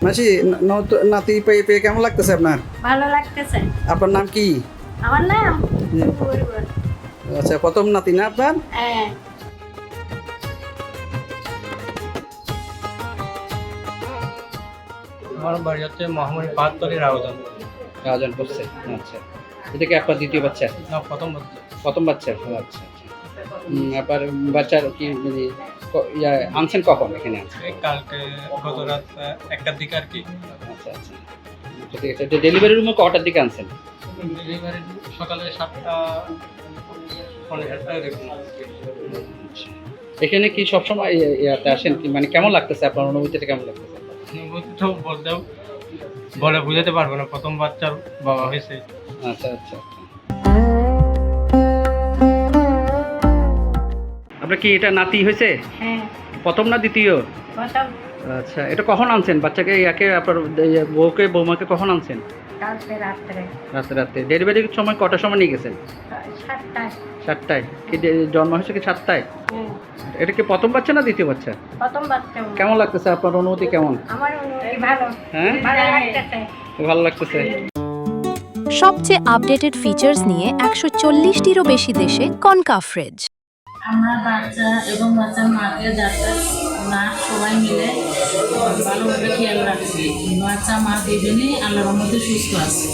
মাসি নাতি পেয়ে পেয়ে কেমন লাগতেছে আপনার? ভালো লাগতেছে। আপনার নাম কি? আমার নাম হুম। পরিবার। আচ্ছা, প্রথম নাতি না আপনার? হ্যাঁ। আমার বাড়ি হচ্ছে মহামারী ৭২-এর আয়োজন। আয়োজন করছে। আচ্ছা, এটা কি আপনার দ্বিতীয় বাচ্চা? না, প্রথম বাচ্চা। প্রথম বাচ্চা? ও আচ্ছা আচ্ছা। আপনার বাচ্চার কি মানে আনছেন কখন এখানে আনছেন? এই কালকে গত রাত ১টার দিকে আর কি। আচ্ছা আচ্ছা, ঠিক আছে। ডেলিভারি রুমে কটার দিকে আনছেন? ডেলিভারি সকালে ৭টা ৭:৩০ এরকম। এখানে কি সবসময় ইয়াতে আসেন কি, মানে কেমন লাগতেছে আপনার অনুভূতিটা, কেমন লাগতেছে? অনুভূতিটাও বলে বুঝাতে পারবো না, প্রথম বাচ্চার বাবা হয়েছে। আচ্ছা আচ্ছা। আপনার কি এটা নাতি হয়েছে? হ্যাঁ। প্রথম না দ্বিতীয়? প্রথম। আচ্ছা, এটা কখন আনছেন বাচ্চাকে? একে আপনার বউকে বৌমাকে কখন আনছেন? কালকে রাত্রে রাতে রাতে। ডেলিভারির সময় কটার সময় নিয়ে গেছেন? 7টায়। 7টায়? কি জন্ম হয়েছে কি 7টায়? হ্যাঁ। এটা কি প্রথম বাচ্চা না দ্বিতীয় বাচ্চা? প্রথম বাচ্চা। কেমন লাগতেছে আপনার অনুভূতি কেমন? আমার অনুভূতি ভালো। হ্যাঁ, ভালো লাগতেছে। ভালো লাগতেছে। সবচেয়ে আপডেটেড ফিচার্স নিয়ে 140টিরও বেশি দেশে কনকাফ্রেজ। আমরা বাচ্চা এবং বাচ্চার মাকে ডাক্তার নার্স সবাই মিলে ভালোভাবে খেয়াল রাখছি। বাচ্চা মা দুজনেই আল্লাহর রহমতে সুস্থ আছে।